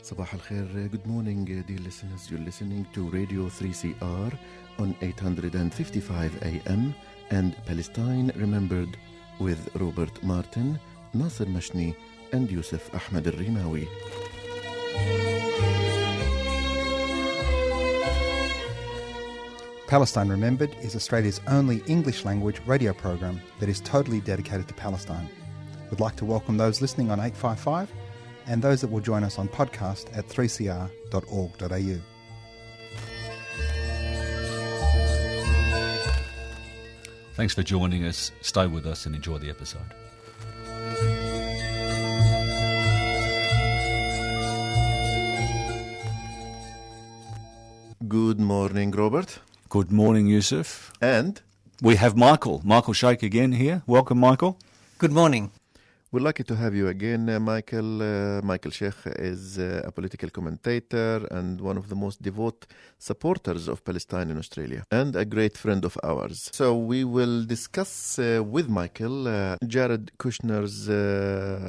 Sabah al-Khair, good morning dear listeners. You're listening to Radio 3CR on 855 AM and Palestine Remembered with Robert Martin, Nasser Mashni and Yusuf Ahmed al-Rimawi. Palestine Remembered is Australia's only English-language radio program that is totally dedicated to Palestine. We'd like to welcome those listening on 855 and those that will join us on podcast at 3cr.org.au. Thanks for joining us. Stay with us and enjoy the episode. Good morning, Robert. Good morning, Yusuf. And we have Michael Shaik again here. Welcome, Michael. Good morning. we're lucky to have you again, Michael. Michael Shaik is a political commentator and one of the most devout supporters of Palestine in Australia and a great friend of ours. So we will discuss with Michael Jared Kushner's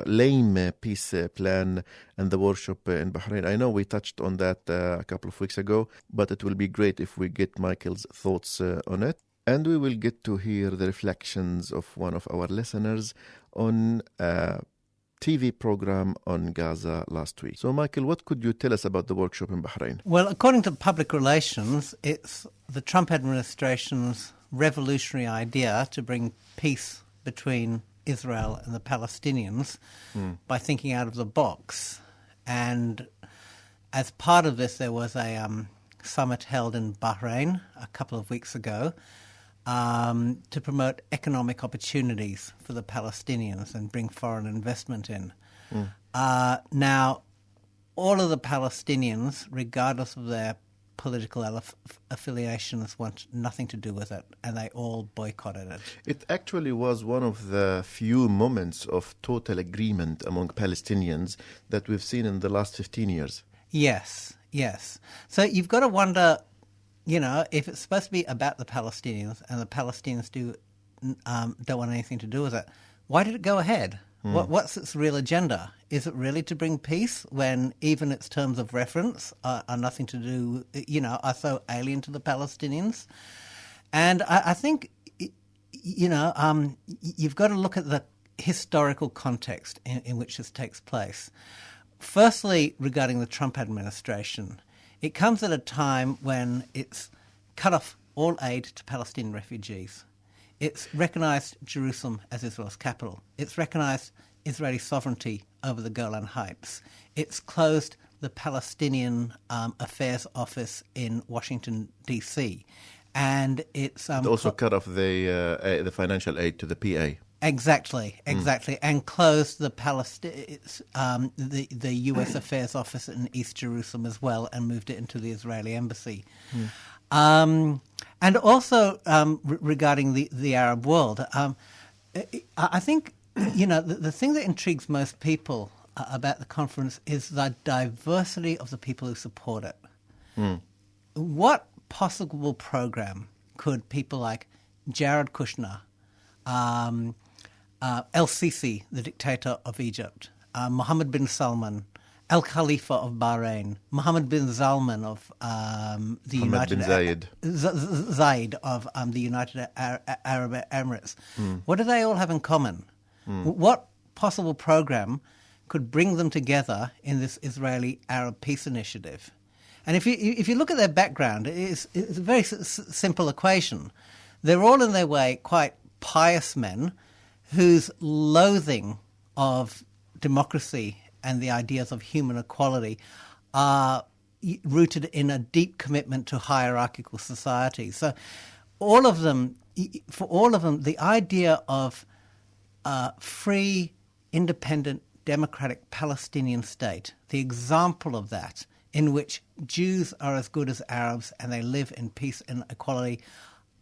lame peace plan and the worship in Bahrain. I know we touched on that a couple of weeks ago, but it will be great if we get Michael's thoughts on it. And we will get to hear the reflections of one of our listeners on a TV program on Gaza last week. So, Michael, what could you tell us about the workshop in Bahrain? Well, according to public relations, it's the Trump administration's revolutionary idea to bring peace between Israel and the Palestinians by thinking out of the box. And as part of this, there was a summit held in Bahrain a couple of weeks ago to promote economic opportunities for the Palestinians and bring foreign investment in. Now, all of the Palestinians, regardless of their political affiliations, want nothing to do with it, and they all boycotted it. It actually was one of the few moments of total agreement among Palestinians that we've seen in the last 15 years. Yes. So you've got to wonder, you know, if it's supposed to be about the Palestinians and the Palestinians don't want anything to do with it, why did it go ahead? What's its real agenda? Is it really to bring peace when even its terms of reference are nothing to do, you know, are so alien to the Palestinians? And I think, you know, you've got to look at the historical context in which this takes place. Firstly, regarding the Trump administration, it comes at a time when it's cut off all aid to Palestinian refugees. It's recognised Jerusalem as Israel's capital. It's recognised Israeli sovereignty over the Golan Heights. It's closed the Palestinian Affairs Office in Washington, D.C. And it's... it also cut off the financial aid to the PA. Exactly, and closed the the U.S. Affairs Office in East Jerusalem as well, and moved it into the Israeli embassy. And also regarding the Arab world, I think you know the thing that intrigues most people about the conference is the diversity of the people who support it. What possible program could people like Jared Kushner, El-Sisi, the dictator of Egypt, Mohammed bin Salman, Al Khalifa of Bahrain, Mohammed bin Salman of the United Zayed of the United Arab Emirates. What do they all have in common? What possible program could bring them together in this Israeli Arab peace initiative? And if you look at their background, it's a very simple equation. They're all in their way quite pious men whose loathing of democracy and the ideas of human equality are rooted in a deep commitment to hierarchical society. So for all of them, the idea of a free, independent, democratic Palestinian state, the example of that in which Jews are as good as Arabs and they live in peace and equality,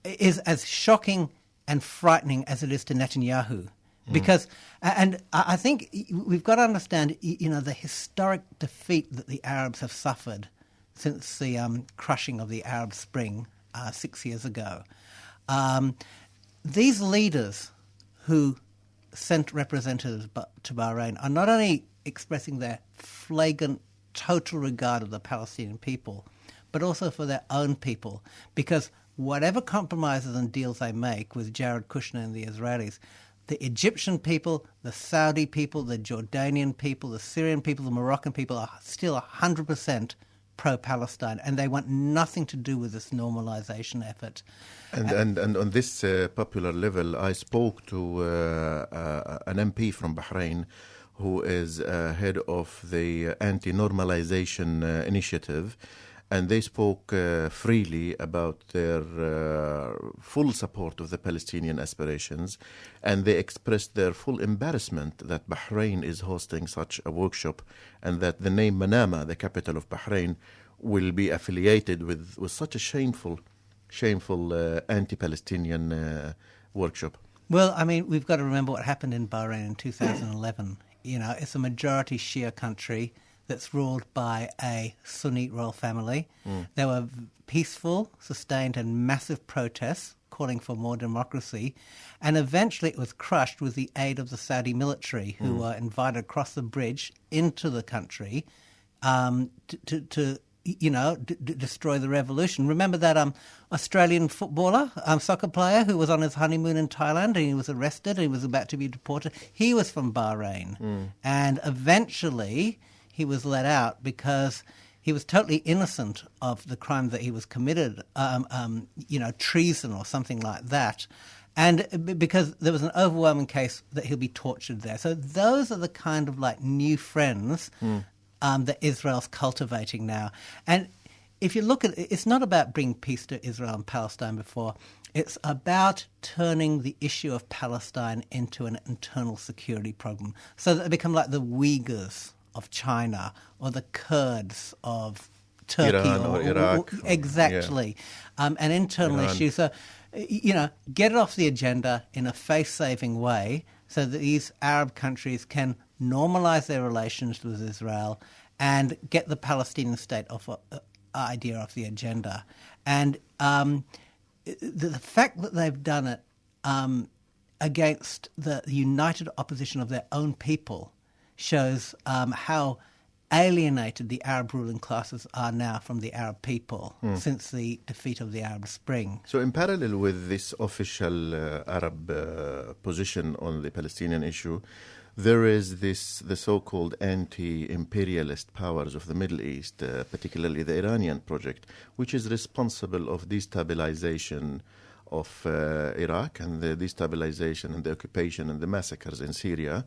is as shocking and frightening as it is to Netanyahu. Because, and I think we've got to understand, you know, the historic defeat that the Arabs have suffered since the crushing of the Arab Spring 6 years ago. These leaders who sent representatives to Bahrain are not only expressing their flagrant total regard of the Palestinian people, but also for their own people. Because whatever compromises and deals they make with Jared Kushner and the Israelis, the Egyptian people, the Saudi people, the Jordanian people, the Syrian people, the Moroccan people are still 100% pro-Palestine, and they want nothing to do with this normalization effort. And on this popular level, I spoke to an MP from Bahrain who is head of the anti-normalization initiative, and they spoke freely about their full support of the Palestinian aspirations, and they expressed their full embarrassment that Bahrain is hosting such a workshop, and that the name Manama, the capital of Bahrain, will be affiliated with such a shameful anti-Palestinian workshop. Well, I mean, we've got to remember what happened in Bahrain in 2011. You know, it's a majority Shia country that's ruled by a Sunni royal family. There were peaceful, sustained and massive protests calling for more democracy, and eventually it was crushed with the aid of the Saudi military, who were invited across the bridge into the country to destroy the revolution. Remember that Australian footballer, soccer player, who was on his honeymoon in Thailand and he was arrested and he was about to be deported? He was from Bahrain. And eventually he was let out because he was totally innocent of the crime that he was committed, treason or something like that. And because there was an overwhelming case that he'll be tortured there. So those are the kind of like new friends that Israel's cultivating now. And if you look at it, it's not about bringing peace to Israel and Palestine before. It's about turning the issue of Palestine into an internal security problem so that they become like the Uyghurs of China or the Kurds of Turkey. Iran or Iraq. Exactly. An internal issue. So, get it off the agenda in a face-saving way so that these Arab countries can normalize their relations with Israel and get the Palestinian state idea off the agenda. And the fact that they've done it against the united opposition of their own people shows how alienated the Arab ruling classes are now from the Arab people since the defeat of the Arab Spring. So in parallel with this official Arab position on the Palestinian issue, there is the so-called anti-imperialist powers of the Middle East, particularly the Iranian project, which is responsible of destabilization of Iraq and the destabilization and the occupation and the massacres in Syria,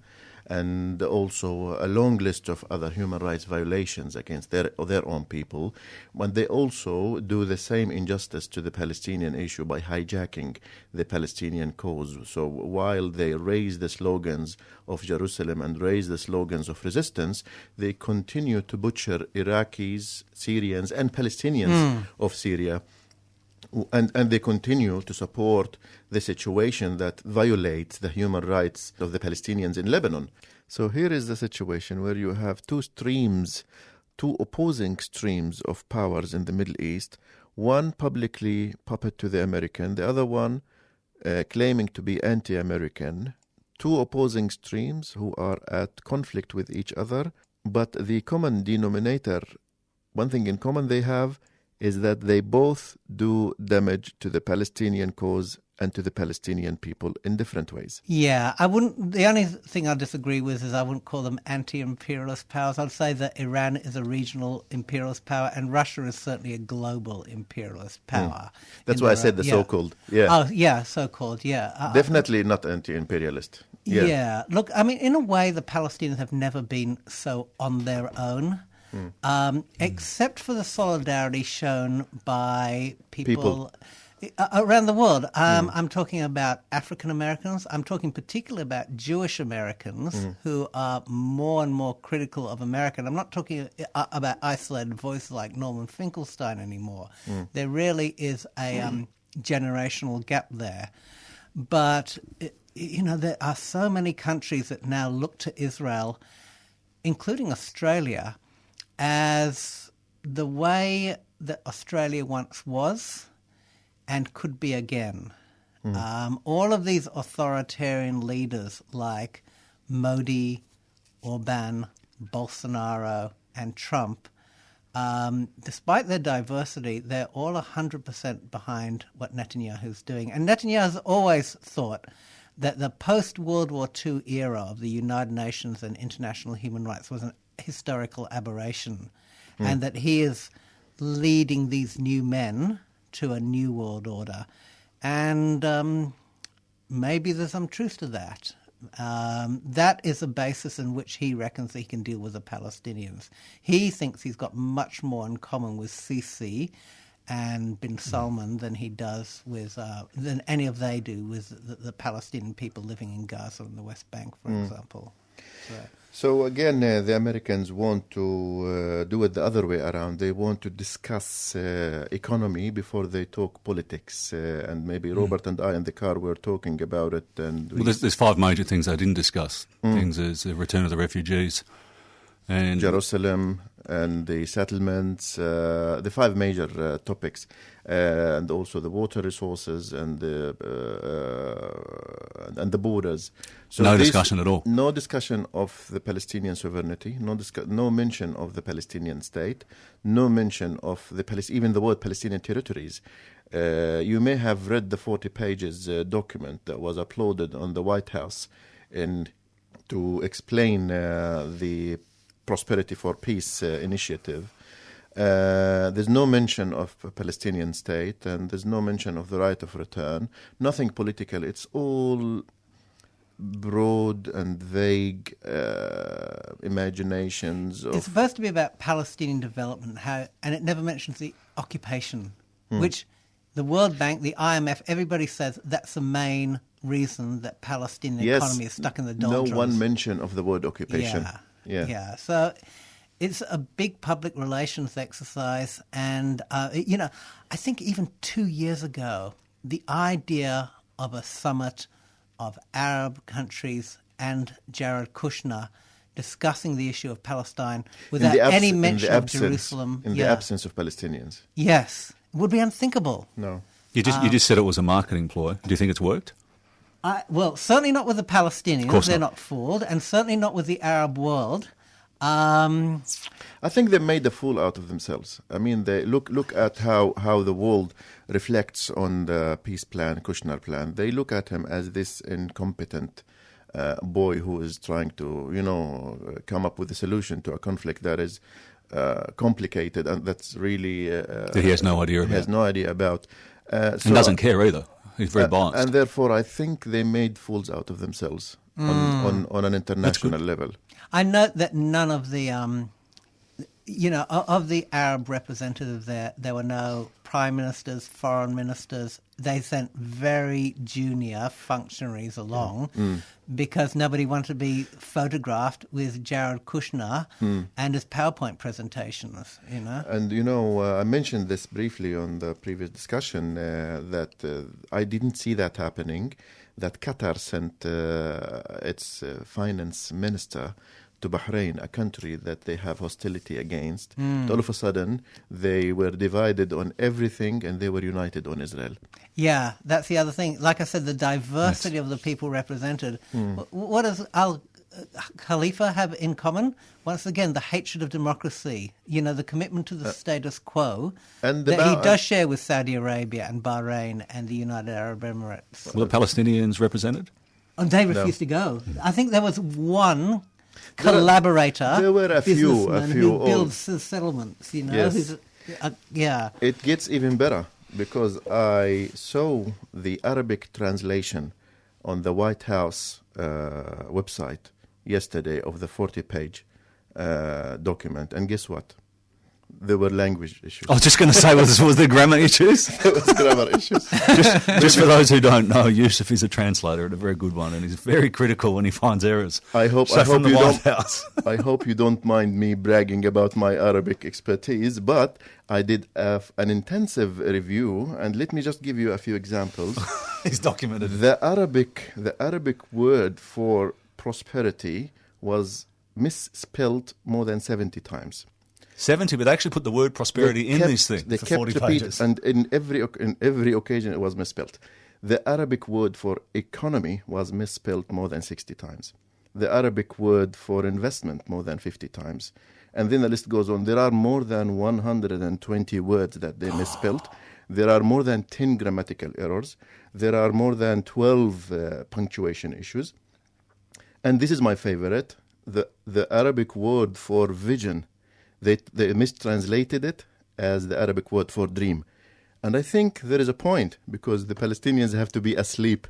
and also a long list of other human rights violations against their own people. But they also do the same injustice to the Palestinian issue by hijacking the Palestinian cause. So while they raise the slogans of Jerusalem and raise the slogans of resistance, they continue to butcher Iraqis, Syrians, and Palestinians of Syria. And they continue to support the situation that violates the human rights of the Palestinians in Lebanon. So here is the situation where you have two opposing streams of powers in the Middle East, one publicly puppet to the American, the other one claiming to be anti-American, two opposing streams who are at conflict with each other, but the common denominator, one thing in common they have, is that they both do damage to the Palestinian cause and to the Palestinian people in different ways. Yeah, the only thing I disagree with is I wouldn't call them anti-imperialist powers. I'd say that Iran is a regional imperialist power and Russia is certainly a global imperialist power. That's why I said so-called. Yeah. Oh, yeah, so-called, yeah. Definitely not anti-imperialist. Yeah. Look, I mean, in a way, the Palestinians have never been so on their own. Except for the solidarity shown by people around the world. I'm talking about African Americans. I'm talking particularly about Jewish Americans who are more and more critical of America. I'm not talking about isolated voices like Norman Finkelstein anymore. There really is a generational gap there. But, there are so many countries that now look to Israel, including Australia, as the way that Australia once was and could be again. All of these authoritarian leaders like Modi, Orban, Bolsonaro and Trump, despite their diversity, they're all 100% behind what Netanyahu's doing. And Netanyahu's always thought that the post-World War II era of the United Nations and international human rights was an historical aberration, and that he is leading these new men to a new world order. And maybe there's some truth to that. That is a basis in which he reckons that he can deal with the Palestinians. He thinks he's got much more in common with Sisi and bin Salman than he does with than any of they do with the Palestinian people living in Gaza and the West Bank, for example. So again, the Americans want to do it the other way around. They want to discuss economy before they talk politics. And maybe Robert and I in the car were talking about it. And there's 5 major things they didn't discuss. Things as the return of the refugees, and Jerusalem and the settlements, the 5 major topics, and also the water resources and the borders. So no discussion at all. No discussion of the Palestinian sovereignty. No mention of the Palestinian state. No mention of even the word Palestinian territories. You may have read the 40 pages document that was uploaded on the White House to explain the Prosperity for Peace initiative. There's no mention of a Palestinian state, and there's no mention of the right of return. Nothing political. It's all broad and vague imaginations. It's supposed to be about Palestinian development, and it never mentions the occupation, which the World Bank, the IMF, everybody says that's the main reason that Palestinian economy is stuck in the doldrums. No one mention of the word occupation. Yeah. So it's a big public relations exercise. And, I think even 2 years ago, the idea of a summit of Arab countries and Jared Kushner discussing the issue of Palestine without any mention of Jerusalem. In the absence of Palestinians. Yes. It would be unthinkable. No. You just said it was a marketing ploy. Do you think it's worked? Well, certainly not with the Palestinians. Of course they're not. not fooled, and certainly not with the Arab world. I think they made a fool out of themselves. I mean, they look at how the world reflects on the peace plan, Kushner plan. They look at him as this incompetent boy who is trying to, come up with a solution to a conflict that is complicated and that's really that he has no idea about. He has no idea about. And doesn't care either. He's very biased. And therefore, I think they made fools out of themselves on an international level. I note that none of the, of the Arab representatives there were no prime ministers, foreign ministers. They sent very junior functionaries along because nobody wanted to be photographed with Jared Kushner and his PowerPoint presentations, And, I mentioned this briefly on the previous discussion that I didn't see that happening, that Qatar sent its finance minister to Bahrain, a country that they have hostility against. All of a sudden, they were divided on everything and they were united on Israel. Yeah, that's the other thing. Like I said, the diversity of the people represented. What does Khalifa have in common? Once again, the hatred of democracy, the commitment to the status quo and that he does share with Saudi Arabia and Bahrain and the United Arab Emirates. Were the Palestinians represented? And they refused to go. I think there was one collaborator. There were a few who builds settlements, Yes. It gets even better because I saw the Arabic translation on the White House website yesterday of the 40-page document, and guess what? There were language issues. I was just going to say, was there grammar issues? There was grammar issues. Just for those who don't know, Yusuf is a translator and a very good one, and he's very critical when he finds errors. I hope you don't mind me bragging about my Arabic expertise, but I did an intensive review, and let me just give you a few examples. He's documented. The Arabic word for prosperity was misspelled more than 70 times. 70, but they actually put the word prosperity in this thing for 40 pages. And in every occasion it was misspelled. The Arabic word for economy was misspelled more than 60 times. The Arabic word for investment more than 50 times. And then the list goes on. There are more than 120 words that they misspelled. There are more than 10 grammatical errors. There are more than 12 punctuation issues. And this is my favorite, the Arabic word for vision. They mistranslated it as the Arabic word for dream. And I think there is a point, because the Palestinians have to be asleep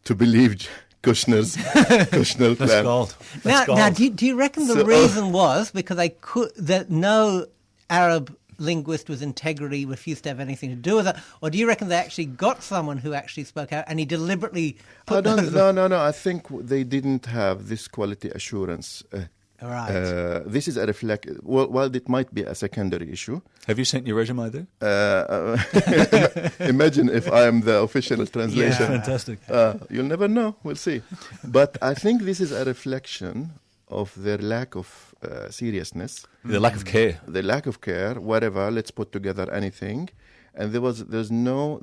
to believe Kushner's plan. That's gold. That's gold. Now, do you reckon the reason was because that no Arab linguist with integrity refused to have anything to do with it, or do you reckon they actually got someone who actually spoke out and he deliberately put No. I think they didn't have this quality assurance. Right. This is a while it might be a secondary issue. Have you sent your resume there? Imagine if I am the official translation. Yeah, fantastic. You'll never know. We'll see. But I think this is a reflection of their lack of seriousness. The lack of care. The lack of care. Whatever. Let's put together anything. And there's no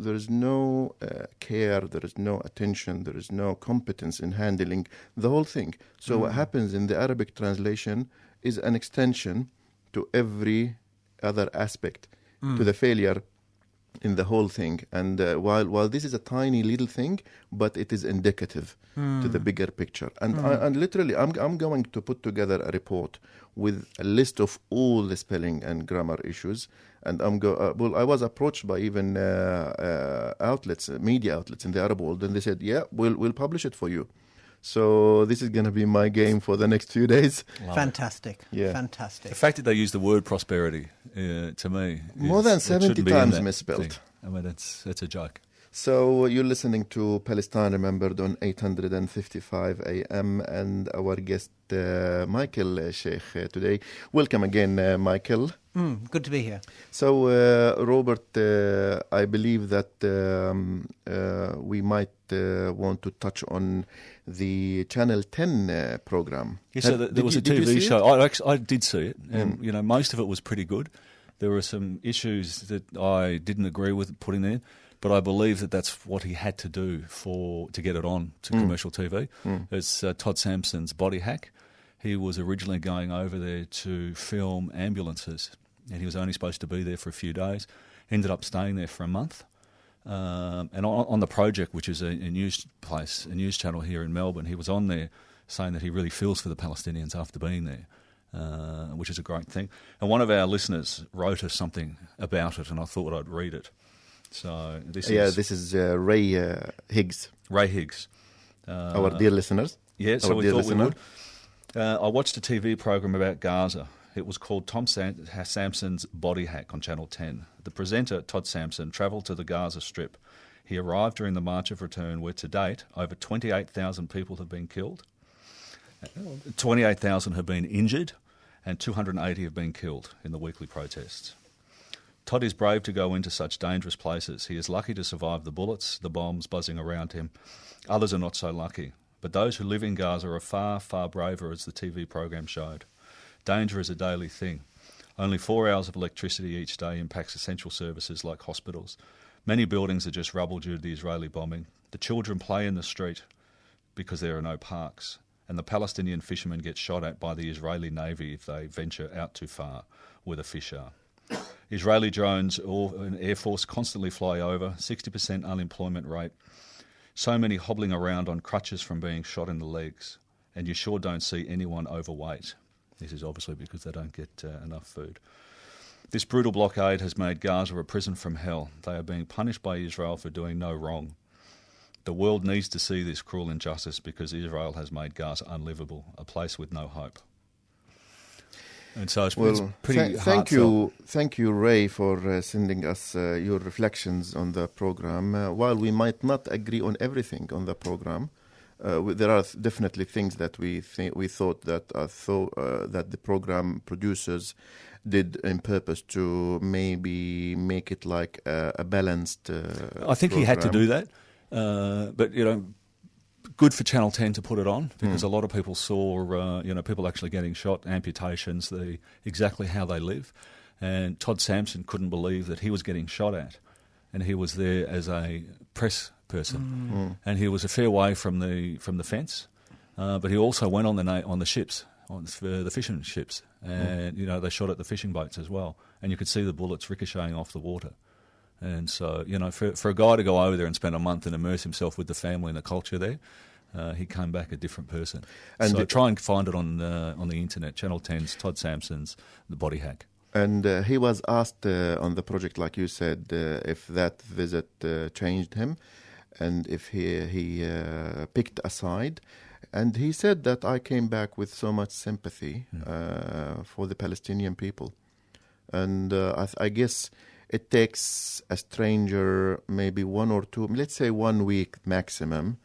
care, there is no attention, there is no competence in handling the whole thing. So what happens in the Arabic translation is an extension to every other aspect, to the failure in the whole thing. And while this is a tiny little thing, but it is indicative to the bigger picture. And literally, I'm going to put together a report with a list of all the spelling and grammar issues. And I was approached by even outlets, media outlets in the Arab world, and they said, "Yeah, we'll publish it for you." So this is going to be my game for the next few days. Fantastic. Yeah. Fantastic. The fact that they use the word prosperity, to me, more than 70 times misspelled. Thing. I mean, that's a joke. So you're listening to Palestine Remembered on 855 AM, and our guest Michael Shaik today. Welcome again, Michael. Good to be here. So, Robert, I believe that we might want to touch on the Channel 10 program. Yes, so there was a TV show. I did see it, and most of it was pretty good. There were some issues that I didn't agree with putting there, but I believe that that's what he had to do to get it on to commercial TV. It's Todd Sampson's Body Hack. He was originally going over there to film ambulances, and he was only supposed to be there for a few days. Ended up staying there for a month. And on the project, which is a news channel here in Melbourne, he was on there saying that he really feels for the Palestinians after being there, which is a great thing. And one of our listeners wrote us something about it, and I thought I'd read it. So this is Ray Higgs. Ray Higgs. Our dear listeners. Yeah, so we thought we would. I watched a TV program about Gaza. It was called Tom Sampson's Body Hack on Channel 10. The presenter, Todd Sampson, travelled to the Gaza Strip. He arrived during the March of Return, where to date over 28,000 people have been killed, 28,000 have been injured, and 280 have been killed in the weekly protests. Todd is brave to go into such dangerous places. He is lucky to survive the bullets, the bombs buzzing around him. Others are not so lucky. But those who live in Gaza are far, far braver, as the TV program showed. Danger is a daily thing. Only 4 hours of electricity each day impacts essential services like hospitals. Many buildings are just rubble due to the Israeli bombing. The children play in the street because there are no parks. And the Palestinian fishermen get shot at by the Israeli Navy if they venture out too far where the fish are. Israeli drones and Air Force constantly fly over, 60% unemployment rate. So many hobbling around on crutches from being shot in the legs. And you sure don't see anyone overweight. This is obviously because they don't get enough food. This brutal blockade has made Gaza a prison from hell. They are being punished by Israel for doing no wrong. The world needs to see this cruel injustice because Israel has made Gaza unlivable, a place with no hope. And so it's pretty heartfelt. Thank you, Ray, for sending us your reflections on the program. While we might not agree on everything on the program, there are definitely things that we thought that the program producers did in purpose to maybe make it like a balanced. I think he had to do that, but good for Channel 10 to put it on because a lot of people saw people actually getting shot, amputations, exactly how they live, and Todd Sampson couldn't believe that he was getting shot at, and he was there as a press person, and he was a fair way from the fence, but he also went on the ships for the fishing ships, and they shot at the fishing boats as well, and you could see the bullets ricocheting off the water. And so, for a guy to go over there and spend a month and immerse himself with the family and the culture there, he came back a different person. And so try and find it on the internet. Channel 10's Todd Sampson's The Body Hack. And he was asked on the project, like you said, if that visit changed him, and if he picked a side. And he said that I came back with so much sympathy for the Palestinian people. And I guess it takes a stranger maybe 1 or 2, let's say 1 week maximum,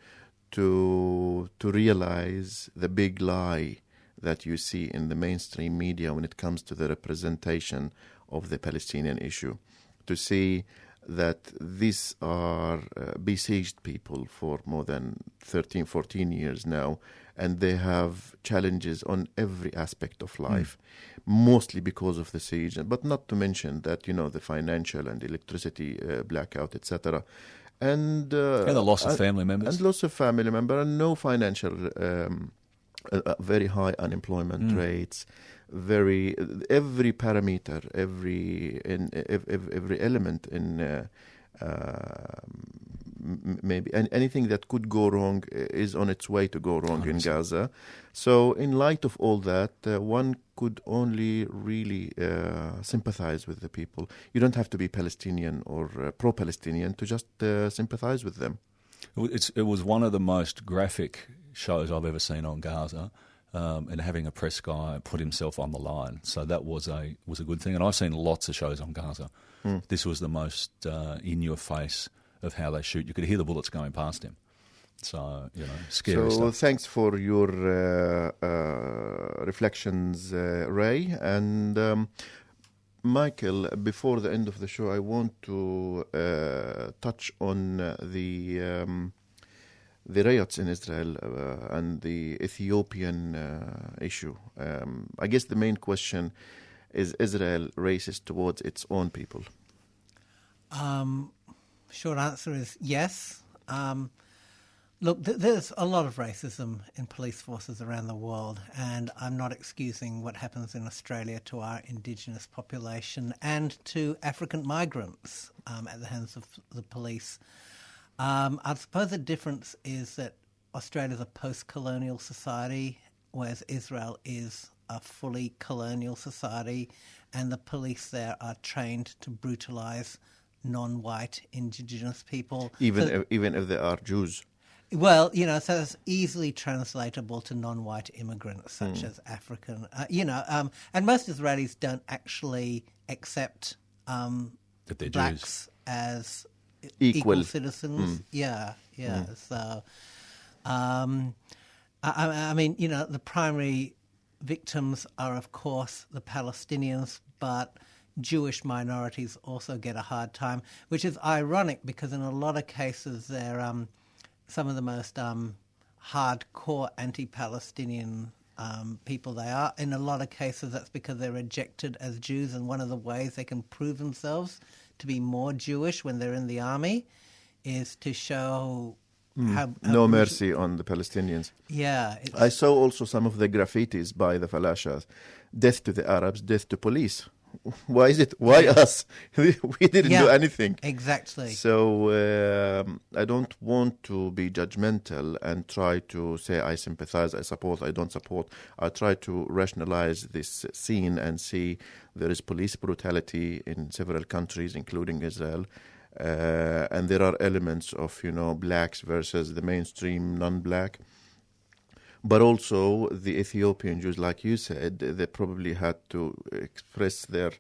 to realize the big lie that you see in the mainstream media when it comes to the representation of the Palestinian issue. To see that these are besieged people for more than 13, 14 years now, and they have challenges on every aspect of life, mostly because of the siege, but not to mention that, the financial and electricity blackout, etc. And the loss of family members. And loss of family members, and no financial, very high unemployment rates, every parameter, every element in maybe anything that could go wrong is on its way to go wrong 100%. In Gaza. So in light of all that, one could only really sympathize with the people. You don't have to be Palestinian or pro-Palestinian to just sympathize with them. It was one of the most graphic shows I've ever seen on Gaza, and having a press guy put himself on the line. So that was a good thing. And I've seen lots of shows on Gaza. This was the most in your face of how they shoot. You could hear the bullets going past him. So, scary stuff. So thanks for your reflections, Ray. And Michael, before the end of the show, I want to touch on the riots in Israel and the Ethiopian issue. I guess the main question is Israel racist towards its own people? Short answer is yes. Look, there's a lot of racism in police forces around the world, and I'm not excusing what happens in Australia to our Indigenous population and to African migrants at the hands of the police. I suppose the difference is that Australia is a post-colonial society, whereas Israel is a fully colonial society, and the police there are trained to brutalise non-white Indigenous people. Even if they are Jews? Well, so it's easily translatable to non-white immigrants, such as African, and most Israelis don't actually accept that they're blacks Jews as equal citizens. So, I mean, the primary victims are, of course, the Palestinians, but Jewish minorities also get a hard time, which is ironic because in a lot of cases they're some of the most hardcore anti-Palestinian people they are. In a lot of cases that's because they're rejected as Jews, and one of the ways they can prove themselves to be more Jewish when they're in the army is to show how no mercy on the Palestinians. Yeah. I saw also some of the graffitis by the Falashas. Death to the Arabs, death to police. Why is it? Why us? We didn't do anything. Exactly. So I don't want to be judgmental and try to say I sympathize, I support, I don't support. I try to rationalize this scene and see there is police brutality in several countries, including Israel. And there are elements of, blacks versus the mainstream non-black. But also the Ethiopian Jews, like you said, they probably had to express their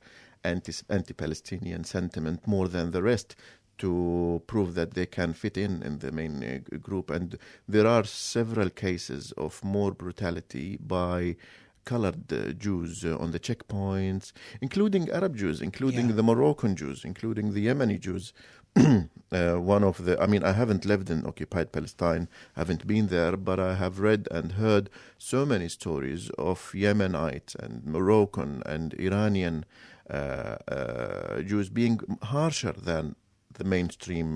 anti-Palestinian sentiment more than the rest to prove that they can fit in the main group. And there are several cases of more brutality by colored Jews on the checkpoints, including Arab Jews, including the Moroccan Jews, including the Yemeni Jews. I haven't lived in occupied Palestine, haven't been there, but I have read and heard so many stories of Yemenites and Moroccan and Iranian Jews being harsher than the mainstream,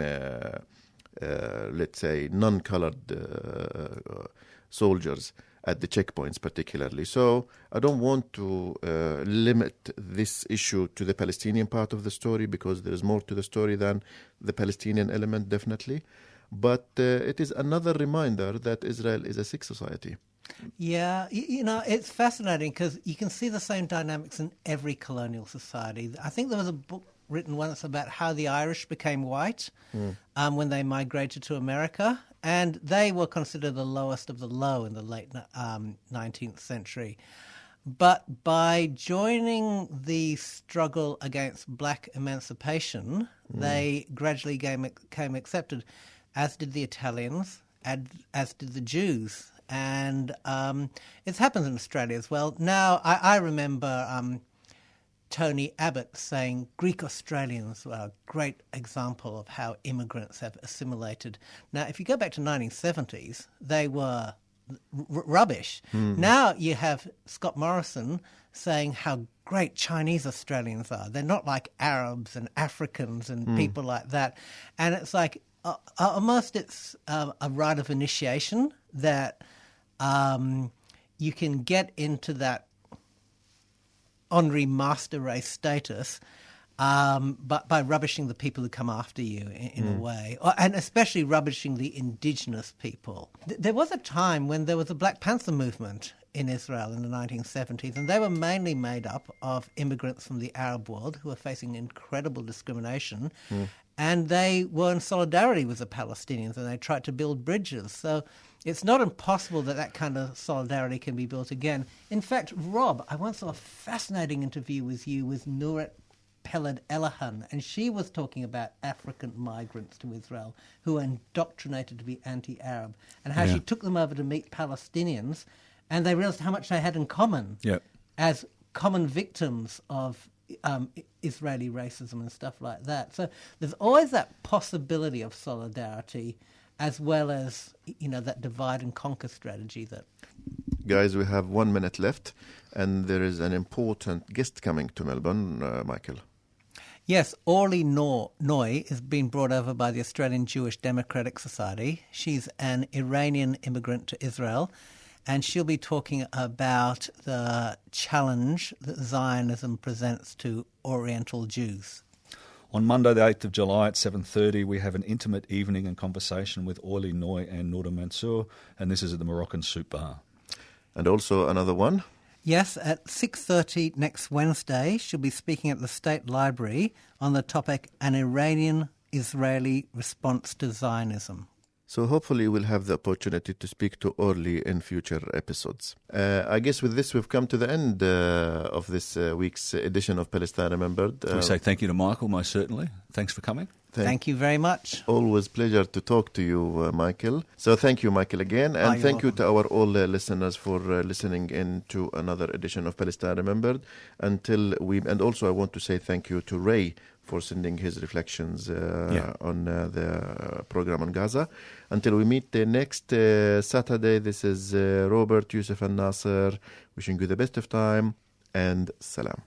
let's say, non-colored soldiers. at the checkpoints particularly. So I don't want to limit this issue to the Palestinian part of the story, because there is more to the story than the Palestinian element, definitely. But it is another reminder that Israel is a sick society. Yeah, it's fascinating because you can see the same dynamics in every colonial society. I think there was a book written once about how the Irish became white when they migrated to America, and they were considered the lowest of the low in the late 19th century. But by joining the struggle against black emancipation, they gradually became accepted, as did the Italians, as did the Jews. And it happens in Australia as well. Now, I remember Tony Abbott saying Greek Australians were a great example of how immigrants have assimilated. Now, if you go back to 1970s, they were rubbish. Now you have Scott Morrison saying how great Chinese Australians are. They're not like Arabs and Africans and people like that. And it's like almost it's a rite of initiation that you can get into that honorary master race status, but by rubbishing the people who come after you in a way, and especially rubbishing the indigenous people. There was a time when there was a Black Panther movement in Israel in the 1970s, and they were mainly made up of immigrants from the Arab world who were facing incredible discrimination, and they were in solidarity with the Palestinians, and they tried to build bridges. So it's not impossible that that kind of solidarity can be built again. In fact, Rob, I once saw a fascinating interview with you with Nuret Peled Elahan, and she was talking about African migrants to Israel who were indoctrinated to be anti-Arab, and how she took them over to meet Palestinians, and they realized how much they had in common as common victims of Israeli racism and stuff like that. So there's always that possibility of solidarity, as well as, that divide and conquer strategy. That, guys, we have 1 minute left, and there is an important guest coming to Melbourne, Michael. Yes, Orly Noy is being brought over by the Australian Jewish Democratic Society. She's an Iranian immigrant to Israel, and she'll be talking about the challenge that Zionism presents to Oriental Jews. On Monday, the 8th of July at 7:30, we have an intimate evening and conversation with Orly Noy and Noura Mansour, and this is at the Moroccan Soup Bar. And also another one? Yes, at 6:30 next Wednesday, she'll be speaking at the State Library on the topic An Iranian-Israeli Response to Zionism. So hopefully we'll have the opportunity to speak to Orly in future episodes. I guess with this we've come to the end of this week's edition of Palestine Remembered. We say thank you to Michael, most certainly. Thanks for coming. Thank you very much. Always pleasure to talk to you, Michael. So thank you, Michael, again. And thank you to our all listeners for listening in to another edition of Palestine Remembered. And also I want to say thank you to Ray for sending his reflections on the program on Gaza. Until we meet next Saturday, this is Robert, Yusuf and Nasser wishing you the best of time, and salam.